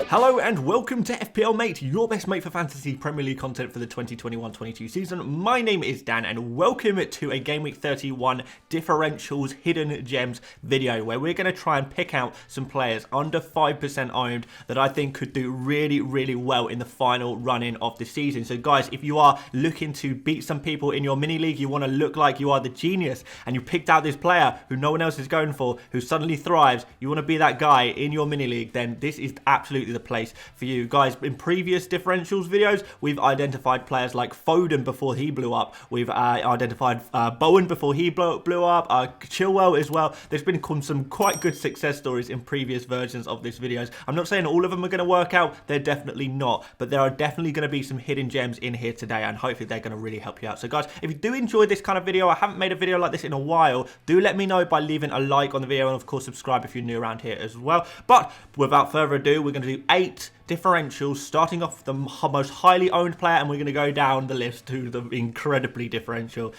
Hello and welcome to FPL Mate, your best mate for fantasy Premier League content for the 2021-22 season. My name is Dan and welcome to a Game Week 31 Differentials Hidden Gems video where we're going to try and pick out some players under 5% owned that I think could do really well in the final run-in of the season. So guys, if you are looking to beat some people in your mini league, you want to look like you are the genius and you picked out this player who no one else is going for, who suddenly thrives, you want to be that guy in your mini league, then this is absolutely the place for you guys. In previous differentials videos, we've identified players like Foden before he blew up. We've identified Bowen before he blew up, Chilwell as well. There's been some quite good success stories in previous versions of this videos. I'm not saying all of them are going to work out, they're definitely not, but there are definitely going to be some hidden gems in here today and hopefully they're going to really help you out. So guys, if you do enjoy this kind of video, I haven't made a video like this in a while, do let me know by leaving a like on the video and of course subscribe if you're new around here as well. But without further ado, we're going to do 8 differentials, starting off the most highly owned player, and we're going to go down the list to the incredibly differential.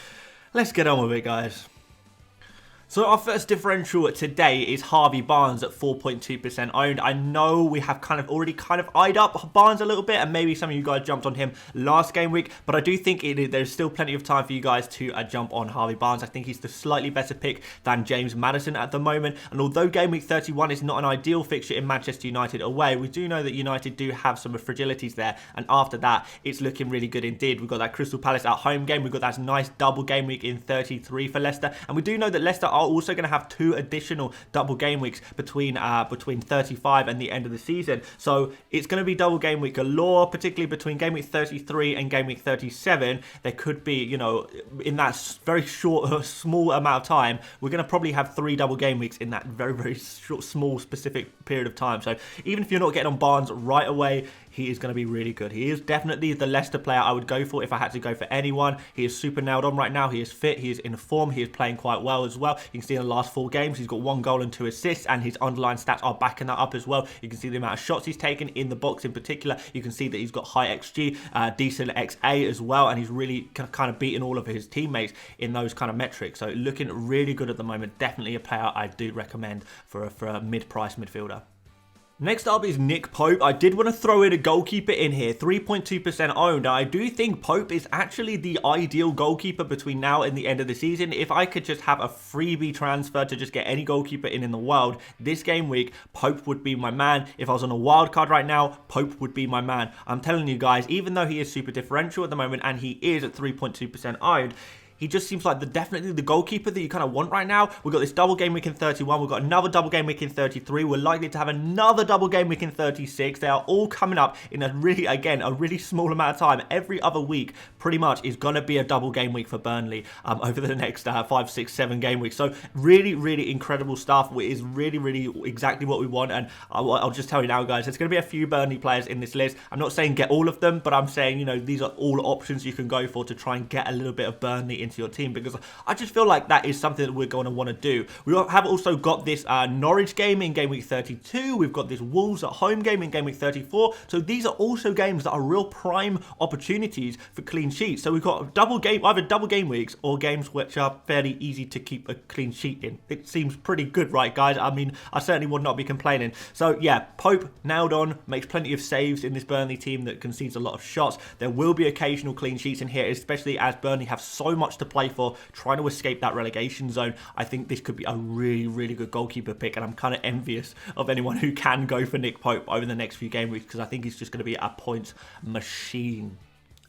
Let's get on with it, guys. So our first differential today is Harvey Barnes at 4.2% owned. I know we have already eyed up Barnes a little bit, and maybe some of you guys jumped on him last game week, but I do think there's still plenty of time for you guys to jump on Harvey Barnes. I think he's the slightly better pick than James Maddison at the moment, and although game week 31 is not an ideal fixture in Manchester United away, we do know that United do have some fragilities there, and after that, it's looking really good indeed. We've got that Crystal Palace at home game, we've got that nice double game week in 33 for Leicester, and we do know that Leicester are also going to have 2 additional double game weeks between 35 and the end of the season. So it's going to be double game week galore, particularly between game week 33 and game week 37. There could be, you know, in that very short, small amount of time, we're going to probably have 3 double game weeks in that very short, small, specific period of time. So even if you're not getting on Barnes right away, he is going to be really good. He is definitely the Leicester player I would go for if I had to go for anyone. He is super nailed on right now. He is fit. He is in form. He is playing quite well as well. You can see in the last 4 games, he's got 1 goal and 2 assists, and his underlying stats are backing that up as well. You can see the amount of shots he's taken in the box in particular. You can see that he's got high XG, decent XA as well, and he's really kind of beating all of his teammates in those kind of metrics. So looking really good at the moment. Definitely a player I do recommend for a mid-price midfielder. Next up is Nick Pope. I did want to throw in a goalkeeper in here, 3.2% owned. I do think Pope is actually the ideal goalkeeper between now and the end of the season. If I could just have a freebie transfer to just get any goalkeeper in the world, this game week, Pope would be my man. If I was on a wild card right now, Pope would be my man. I'm telling you guys, even though he is super differential at the moment and he is at 3.2% owned, he just seems like definitely the goalkeeper that you kind of want right now. We've got this double game week in 31. We've got another double game week in 33. We're likely to have another double game week in 36. They are all coming up in a really small amount of time. Every other week pretty much is going to be a double game week for Burnley over the next 5, 6, 7 game weeks. So really incredible stuff. It is really exactly what we want. And I'll just tell you now, guys, there's going to be a few Burnley players in this list. I'm not saying get all of them, but I'm saying, you know, these are all options you can go for to try and get a little bit of Burnley into your team, because I just feel like that is something that we're going to want to do. We have also got this Norwich game in game week 32. We've got this Wolves at home game in game week 34. So these are also games that are real prime opportunities for clean sheets. So we've got either double game weeks or games which are fairly easy to keep a clean sheet in. It seems pretty good, right, guys? I mean, I certainly would not be complaining. So yeah, Pope nailed on, makes plenty of saves in this Burnley team that concedes a lot of shots. There will be occasional clean sheets in here, especially as Burnley have so much to play for, trying to escape that relegation zone. I think this could be a really good goalkeeper pick, and I'm kind of envious of anyone who can go for Nick Pope over the next few game weeks, because I think he's just going to be a points machine.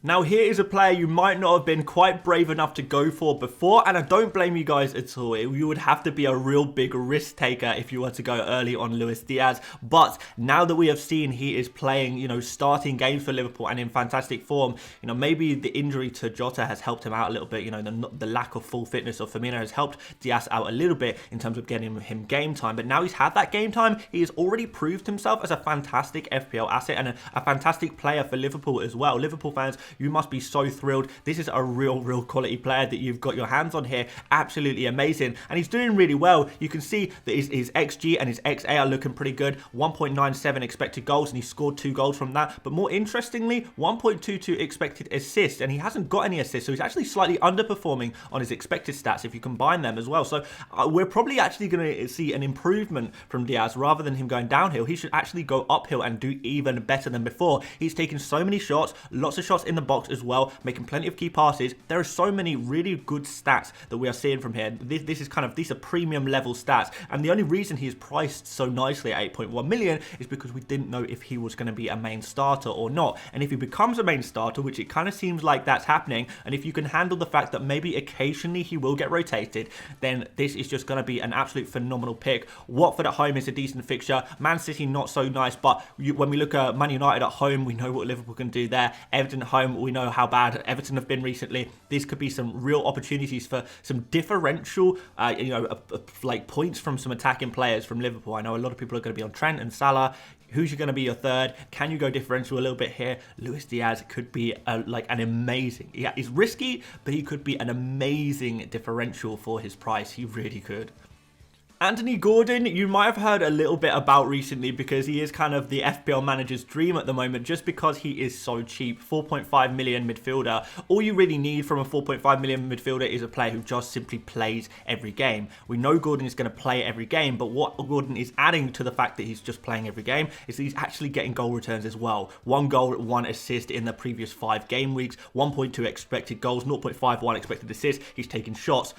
Now here is a player you might not have been quite brave enough to go for before, and I don't blame you guys at all. You would have to be a real big risk taker if you were to go early on Luis Diaz, but now that we have seen he is playing, you know, starting games for Liverpool and in fantastic form, you know, maybe the injury to Jota has helped him out a little bit, you know, the lack of full fitness of Firmino has helped Diaz out a little bit in terms of getting him game time, but now he's had that game time, he has already proved himself as a fantastic FPL asset and a fantastic player for Liverpool as well. Liverpool fans You must be so thrilled. This is a real quality player that you've got your hands on here. Absolutely amazing. And he's doing really well. You can see that his XG and his XA are looking pretty good. 1.97 expected goals, and he scored 2 goals from that. But more interestingly, 1.22 expected assists, and he hasn't got any assists, so he's actually slightly underperforming on his expected stats if you combine them as well. So we're probably actually going to see an improvement from DÍAZ rather than him going downhill. He should actually go uphill and do even better than before. He's taken so many shots, lots of shots in the box as well, making plenty of key passes. There are so many really good stats that we are seeing from here. These are premium level stats, and the only reason he is priced so nicely at 8.1 million is because we didn't know if he was going to be a main starter or not. And if he becomes a main starter, which it kind of seems like that's happening, and if you can handle the fact that maybe occasionally he will get rotated, then this is just going to be an absolute phenomenal pick. Watford at home is a decent fixture. Man City not so nice, but when we look at Man United at home, we know what Liverpool can do there. Everton at home, we know how bad Everton have been recently. These could be some real opportunities for some differential, like points from some attacking players from Liverpool. I know a lot of people are going to be on Trent and Salah. Who's going to be your third? Can you go differential a little bit here? Luis Díaz could be like an amazing. Yeah, he's risky, but he could be an amazing differential for his price. He really could. Anthony Gordon, you might have heard a little bit about recently because he is kind of the FPL manager's dream at the moment just because he is so cheap. 4.5 million midfielder. All you really need from a 4.5 million midfielder is a player who just simply plays every game. We know Gordon is going to play every game, but what Gordon is adding to the fact that he's just playing every game is that he's actually getting goal returns as well. 1 goal, 1 assist in the previous 5 game weeks. 1.2 expected goals, 0.51 expected assists. He's taking shots,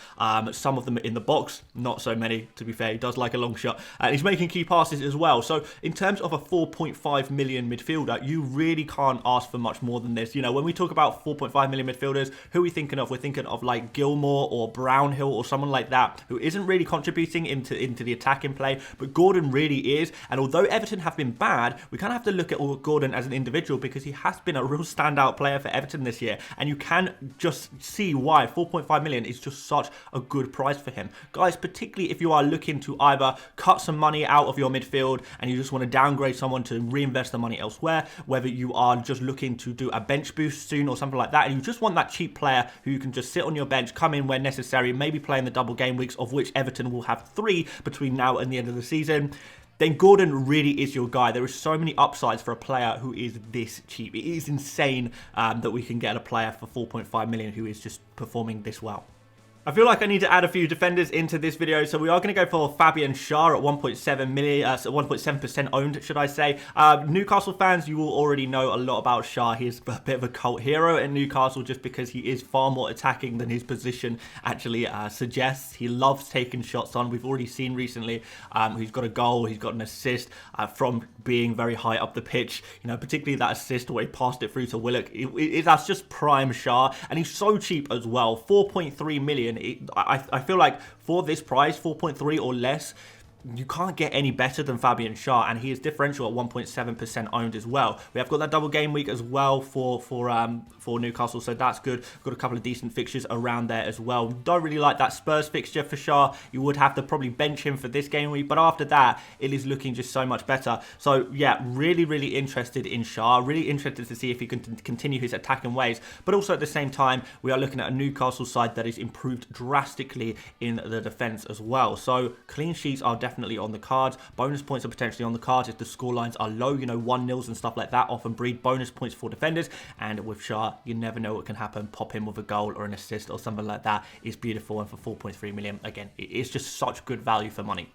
some of them in the box, not so many to be fair. He does like a long shot, and he's making key passes as well. So in terms of a 4.5 million midfielder, you really can't ask for much more than this. You know, when we talk about 4.5 million midfielders, who are we thinking of? We're thinking of like Gilmore or Brownhill or someone like that who isn't really contributing into the attacking play, but Gordon really is. And although Everton have been bad, we kind of have to look at Gordon as an individual because he has been a real standout player for Everton this year, and you can just see why 4.5 million is just such a good price for him. Guys, particularly if you are looking to either cut some money out of your midfield and you just want to downgrade someone to reinvest the money elsewhere, whether you are just looking to do a bench boost soon or something like that, and you just want that cheap player who you can just sit on your bench, come in when necessary, maybe play in the double game weeks, of which Everton will have 3 between now and the end of the season, then Gordon really is your guy. There are so many upsides for a player who is this cheap. It is insane that we can get a player for 4.5 million who is just performing this well. I feel like I need to add a few defenders into this video, so we are going to go for Fabian Schär at 1.7 million, 1.7% owned, should I say. Newcastle fans, you will already know a lot about Schär. He is a bit of a cult hero at Newcastle just because he is far more attacking than his position actually suggests. He loves taking shots on. We've already seen recently he's got a goal, he's got an assist from being very high up the pitch. You know, particularly that assist where he passed it through to Willock. That's just prime Schär, and he's so cheap as well. 4.3 million. I feel like for this price, 4.3 or less, you can't get any better than Fabian Schär, and he is differential at 1.7% owned as well. We have got that double game week as well for Newcastle, so that's good. We've got a couple of decent fixtures around there as well. Don't really like that Spurs fixture for Schär. You would have to probably bench him for this game week, but after that, it is looking just so much better. So yeah, really interested in Schär. Really interested to see if he can continue his attacking ways, but also at the same time, we are looking at a Newcastle side that is improved drastically in the defence as well. So clean sheets are definitely on the cards. Bonus points are potentially on the cards if the score lines are low. You know, 1-0s and stuff like that often breed bonus points for defenders, and with Schär, you never know what can happen. Pop him with a goal or an assist or something like that is beautiful, and for 4.3 million, again, it's just such good value for money.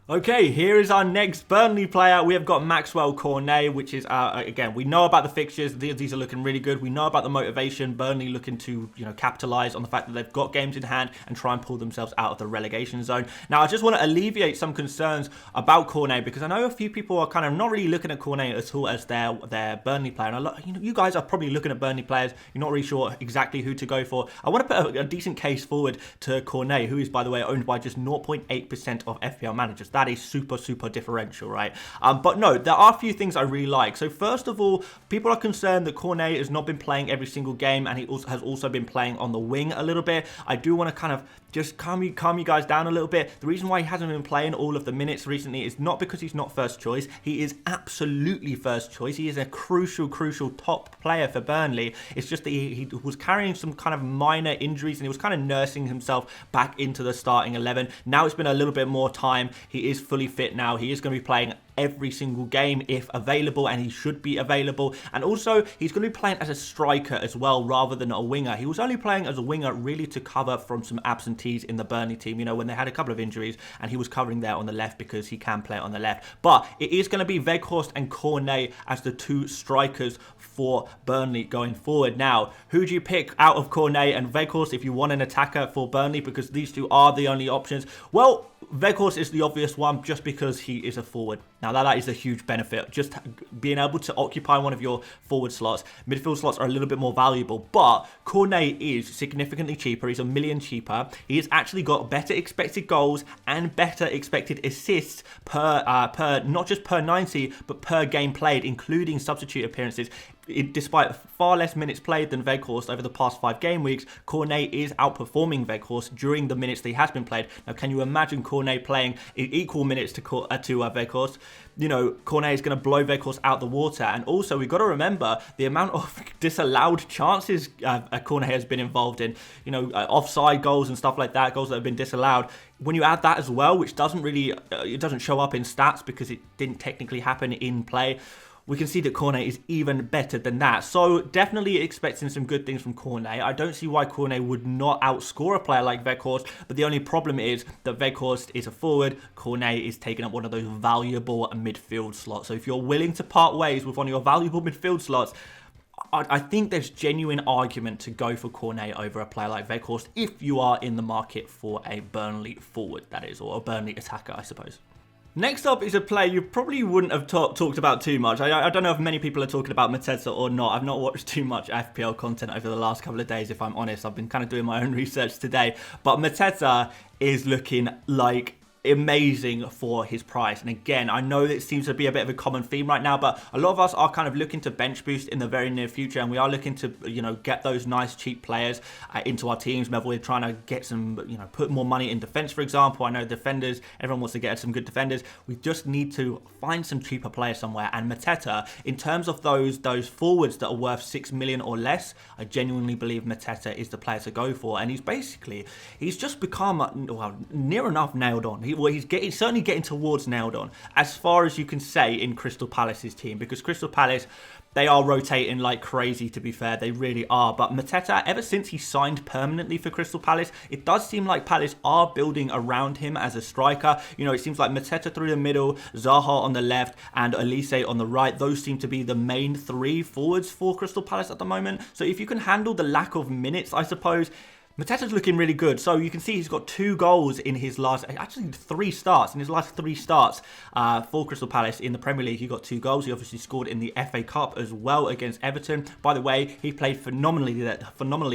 Okay, here is our next Burnley player. We have got Maxwell Cornet, which is, again, we know about the fixtures. These are looking really good. We know about the motivation. Burnley looking to, you know, capitalise on the fact that they've got games in hand and try and pull themselves out of the relegation zone. Now, I just want to alleviate some concerns about Cornet because I know a few people are kind of not really looking at Cornet at all as their Burnley player. And you know, you guys are probably looking at Burnley players. You're not really sure exactly who to go for. I want to put a decent case forward to Cornet, who is, by the way, owned by just 0.8% of FPL managers. that is super, super differential, right? But no, there are a few things I really like. So first of all, people are concerned that Cornet has not been playing every single game, and he has also been playing on the wing a little bit. I do want to kind of just calm you guys down a little bit. The reason why he hasn't been playing all of the minutes recently is not because he's not first choice. He is absolutely first choice. He is a crucial top player for Burnley. It's just that he was carrying some kind of minor injuries, and he was kind of nursing himself back into the starting 11. Now it's been a little bit more time. He is fully fit now. He is going to be playing every single game if available, and he should be available. And also, he's going to be playing as a striker as well rather than a winger. He was only playing as a winger really to cover from some absentees in the Burnley team, you know, when they had a couple of injuries, and he was covering there on the left because he can play on the left. But it is going to be Weghorst and Cornet as the two strikers for Burnley going forward. Now, who do you pick out of Cornet and Weghorst if you want an attacker for Burnley, because these two are the only options? Well, Weghorst is the obvious one just because he is a forward. Now, that is a huge benefit. Just being able to occupy one of your forward slots. Midfield slots are a little bit more valuable, but Cornet is significantly cheaper. He's $1 million cheaper. He has actually got better expected goals and better expected assists per not just per 90, but per game played, including substitute appearances. Despite far less minutes played than Weghorst over the past 5 game weeks, Cornet is outperforming Weghorst during the minutes that he has been played. Now, can you imagine Cornet playing equal minutes to Weghorst? You know, Cornet is going to blow Weghorst out the water. And also, we've got to remember the amount of disallowed chances Cornet has been involved in. You know, offside goals and stuff like that, goals that have been disallowed. When you add that as well, which doesn't really, it doesn't show up in stats because it didn't technically happen in play, we can see that Cornet is even better than that. So definitely expecting some good things from Cornet. I don't see why Cornet would not outscore a player like Weghorst, but the only problem is that Weghorst is a forward, Cornet is taking up one of those valuable midfield slots. So if you're willing to part ways with one of your valuable midfield slots, I think there's genuine argument to go for Cornet over a player like Weghorst if you are in the market for a Burnley forward, that is, or a Burnley attacker, I suppose. Next up is a player you probably wouldn't have talked about too much. I don't know if many people are talking about MATETA or not. I've not watched too much FPL content over the last couple of days, if I'm honest. I've been kind of doing my own research today. But MATETA is looking like amazing for his price. And again, I know that it seems to be a bit of a common theme right now, but a lot of us are kind of looking to bench boost in the very near future, and we are looking to, you know, get those nice cheap players into our teams. Maybe we're trying to get some, you know, put more money in defense, for example. I know defenders, everyone wants to get some good defenders. We just need to find some cheaper players somewhere. And MATETA, in terms of those forwards that are worth 6 million or less, I genuinely believe MATETA is the player to go for. And he's just become, well, near enough nailed on. He's certainly getting towards nailed on, as far as you can say in Crystal Palace's team, because Crystal Palace, they are rotating like crazy, to be fair. They really are. But MATETA, ever since he signed permanently for Crystal Palace, it does seem like Palace are building around him as a striker. You know, it seems like MATETA through the middle, Zaha on the left, and Elise on the right. Those seem to be the main 3 forwards for Crystal Palace at the moment. So if you can handle the lack of minutes, I suppose, MATETA's looking really good. So you can see he's got 2 goals in his last, actually 3 starts. In his last 3 starts for Crystal Palace in the Premier League, he got 2 goals. He obviously scored in the FA Cup as well against Everton. By the way, he played phenomenally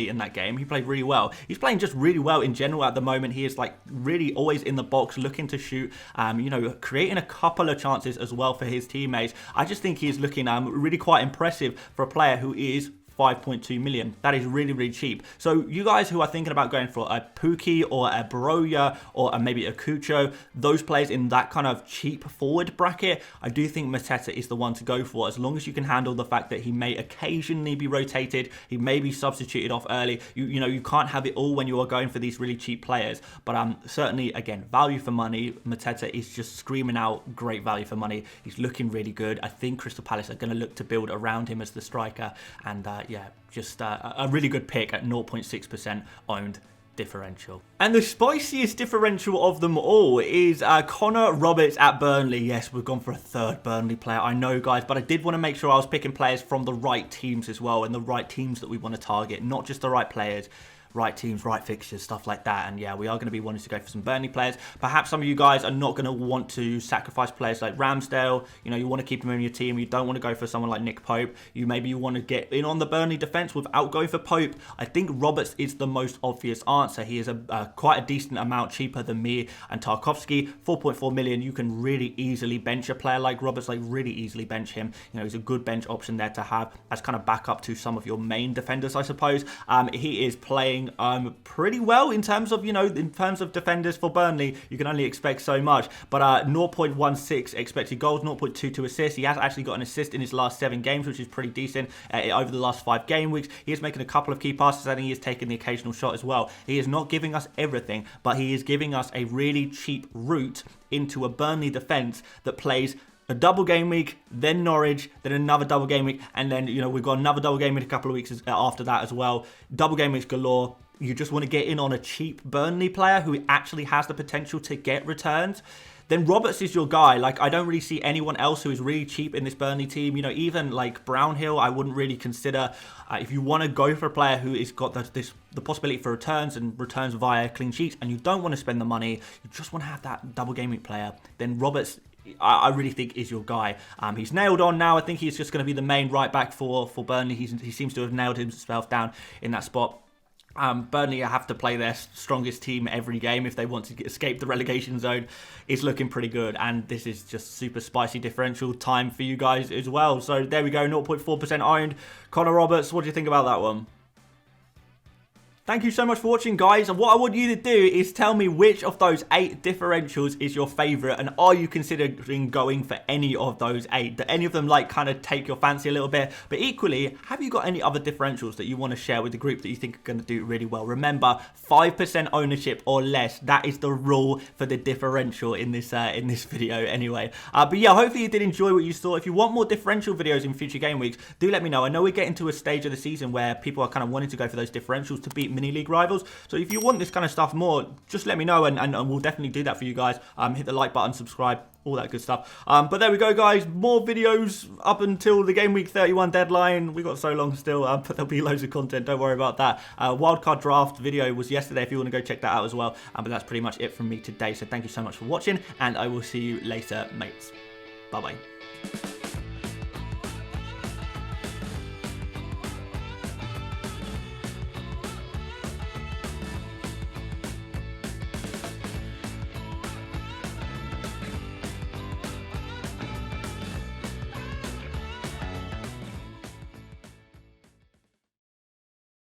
in that game. He played really well. He's playing just really well in general at the moment. He is like really always in the box, looking to shoot, you know, creating a couple of chances as well for his teammates. I just think he's looking really quite impressive for a player who is 5.2 million. That is really, really cheap. So you guys who are thinking about going for a Pukki or a Broja or maybe a Cucho, those players in that kind of cheap forward bracket, I do think MATETA is the one to go for, as long as you can handle the fact that he may occasionally be rotated, he may be substituted off early. You know, you can't have it all when you are going for these really cheap players. But certainly, again, value for money. MATETA is just screaming out great value for money. He's looking really good. I think Crystal Palace are going to look to build around him as the striker, and yeah, just a really good pick at 0.6% owned differential. And the spiciest differential of them all is Connor Roberts at Burnley. Yes, we've gone for a 3rd Burnley player, I know, guys, but I did want to make sure I was picking players from the right teams as well, and the right teams that we want to target, not just the right players. right teams, right fixtures, stuff like that. And yeah, we are going to be wanting to go for some Burnley players. Perhaps some of you guys are not going to want to sacrifice players like Ramsdale. You know, you want to keep him in your team. You don't want to go for someone like Nick Pope. Maybe you want to get in on the Burnley defence without going for Pope. I think Roberts is the most obvious answer. He is quite a decent amount cheaper than me and Tarkowski. 4.4 million. You can really easily bench a player like Roberts, like really easily bench him. You know, he's a good bench option there to have as kind of backup to some of your main defenders, I suppose. He is playing pretty well in terms of, you know, in terms of defenders for Burnley. You can only expect so much. But 0.16 expected goals, 0.22 assists. He has actually got an assist in his last 7 games, which is pretty decent. Over the last 5 game weeks, he is making a couple of key passes and he is taking the occasional shot as well. He is not giving us everything, but he is giving us a really cheap route into a Burnley defence that plays a double game week, then Norwich, then another double game week, and then, you know, we've got another double game week a couple of weeks after that as well. Double game weeks galore. You just want to get in on a cheap Burnley player who actually has the potential to get returns. Then Roberts is your guy. Like, I don't really see anyone else who is really cheap in this Burnley team. You know, even like Brownhill, I wouldn't really consider. If you want to go for a player who has got the possibility for returns and returns via clean sheets, and you don't want to spend the money, you just want to have that double game week player, then Roberts, I really think, is your guy. He's nailed on now. I think he's just going to be the main right back for Burnley. He seems to have nailed himself down in that spot. Burnley have to play their strongest team every game if they want to escape the relegation zone. It's looking pretty good, and this is just super spicy differential time for you guys as well. So there we go, 0.4% owned. Connor Roberts, what do you think about that one? Thank you so much for watching, guys, and what I want you to do is tell me which of those 8 differentials is your favourite, and are you considering going for any of those 8? Do any of them like kind of take your fancy a little bit? But equally, have you got any other differentials that you want to share with the group that you think are going to do really well? Remember, 5% ownership or less, that is the rule for the differential in this video anyway. But yeah, hopefully you did enjoy what you saw. If you want more differential videos in future game weeks, do let me know. I know we're getting to a stage of the season where people are kind of wanting to go for those differentials to beat mini league rivals. So if you want this kind of stuff more, just let me know, and we'll definitely do that for you guys. Hit the like button, subscribe, all that good stuff. But there we go, guys. More videos up until the game week 31 deadline. We got so long still, but there'll be loads of content. Don't worry about that. Wildcard draft video was yesterday if you want to go check that out as well. But that's pretty much it from me today. So thank you so much for watching, and I will see you later, mates. Bye-bye.